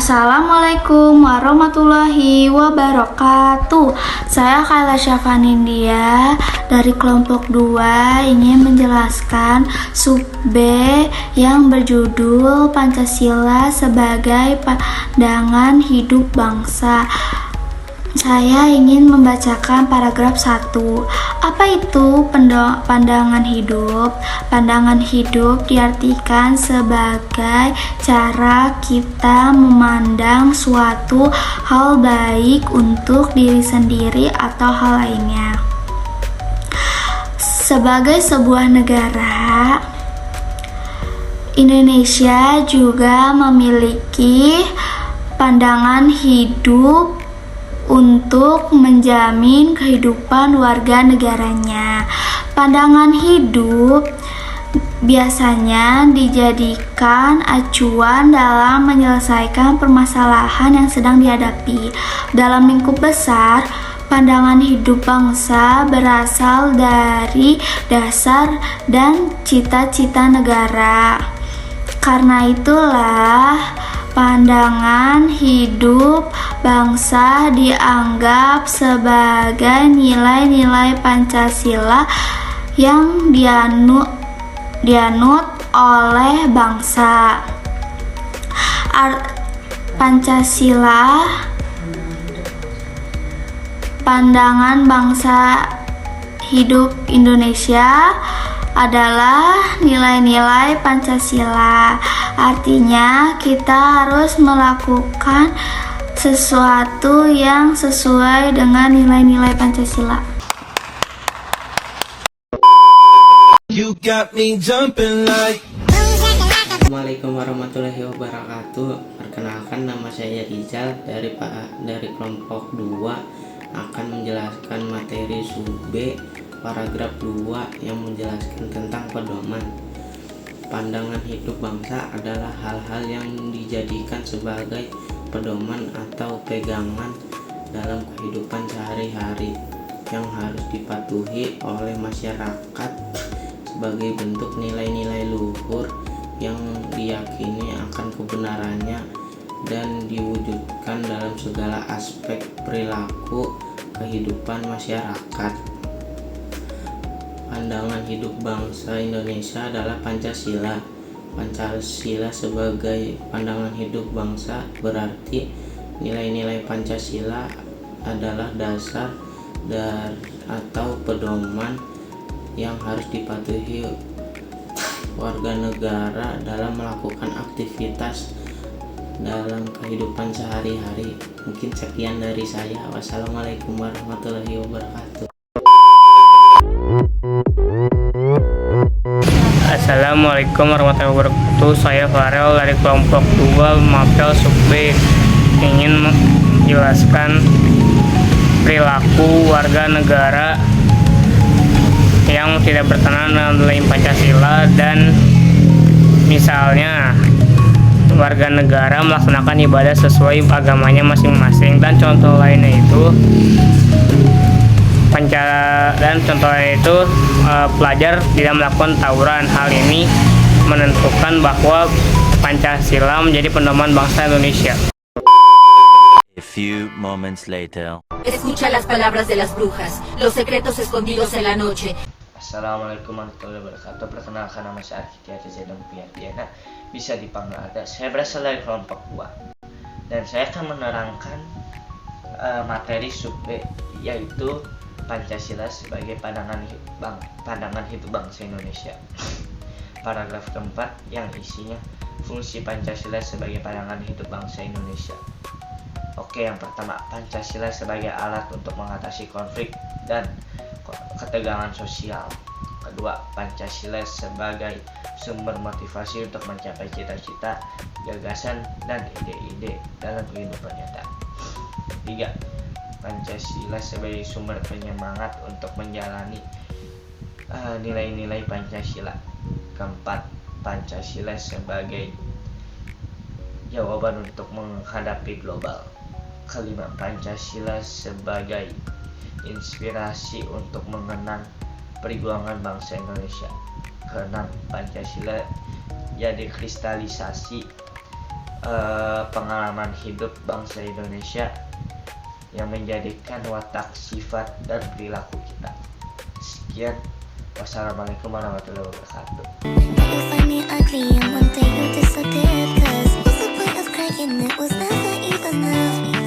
Assalamualaikum warahmatullahi wabarakatuh. Saya Kayla Syafanindia dari kelompok 2 ingin menjelaskan sub B yang berjudul Pancasila sebagai pandangan hidup bangsa. Saya ingin membacakan paragraf 1. Apa itu pandangan hidup? Pandangan hidup diartikan sebagai cara kita memandang suatu hal baik untuk diri sendiri atau hal lainnya. Sebagai sebuah negara, Indonesia juga memiliki pandangan hidup untuk menjamin kehidupan warga negaranya. Pandangan hidup biasanya dijadikan acuan dalam menyelesaikan permasalahan yang sedang dihadapi. Dalam lingkup besar, pandangan hidup bangsa berasal dari dasar dan cita-cita negara. Karena itulah pandangan hidup bangsa dianggap sebagai nilai-nilai Pancasila yang dianut oleh bangsa. Pancasila, pandangan bangsa hidup Indonesia adalah nilai-nilai Pancasila. Artinya kita harus melakukan sesuatu yang sesuai dengan nilai-nilai Pancasila. You got me jumping like. Assalamualaikum warahmatullahi wabarakatuh. Perkenalkan, nama saya Rizal dari kelompok 2 akan menjelaskan materi sub B paragraf 2 yang menjelaskan tentang pedoman. Pandangan hidup bangsa adalah hal-hal yang dijadikan sebagai pedoman atau pegangan dalam kehidupan sehari-hari yang harus dipatuhi oleh masyarakat sebagai bentuk nilai-nilai luhur yang diyakini akan kebenarannya dan diwujudkan dalam segala aspek perilaku kehidupan masyarakat. Pandangan hidup bangsa Indonesia adalah Pancasila. Pancasila sebagai pandangan hidup bangsa berarti nilai-nilai Pancasila adalah dasar atau pedoman yang harus dipatuhi warga negara dalam melakukan aktivitas dalam kehidupan sehari-hari. Mungkin sekian dari saya. Wassalamualaikum warahmatullahi wabarakatuh. Assalamualaikum warahmatullahi wabarakatuh. Saya Farel dari kelompok 2 Mapel sub B ingin menjelaskan perilaku warga negara yang tidak berkenan dengan nilai Pancasila, dan misalnya warga negara melaksanakan ibadah sesuai agamanya masing-masing, dan contoh lainnya itu pelajar tidak melakukan tawuran. Hal ini menentukan bahwa Pancasila menjadi pedoman bangsa Indonesia. A few moments later. Escucha las palabras de las brujas, los secretos escondidos en la noche. Assalamualaikum warahmatullahi wabarakatuh. Perkenalkan, nama saya Arkitia Zedong Piatiana, bisa dipanggil Ada. Saya berasal dari kelompok 2 dan saya akan menerangkan materi sub B, yaitu Pancasila sebagai pandangan hidup bangsa Indonesia. Paragraf keempat yang isinya fungsi Pancasila sebagai pandangan hidup bangsa Indonesia. Oke, yang pertama, Pancasila sebagai alat untuk mengatasi konflik dan ketegangan sosial. Kedua, Pancasila sebagai sumber motivasi untuk mencapai cita-cita, gagasan, dan ide-ide dalam kehidupan nyata. Tiga, Pancasila sebagai sumber penyemangat untuk menjalani nilai-nilai Pancasila. Keempat, Pancasila sebagai jawaban untuk menghadapi global. Kelima, Pancasila sebagai inspirasi untuk mengenang perjuangan bangsa Indonesia. Keenam, Pancasila jadi kristalisasi pengalaman hidup bangsa Indonesia yang menjadikan watak, sifat, dan perilaku kita. Sekian, wassalamualaikum warahmatullahi wabarakatuh. You find me ugly and one day you disappeared. 'Cause what's the point of crying? It was never even love.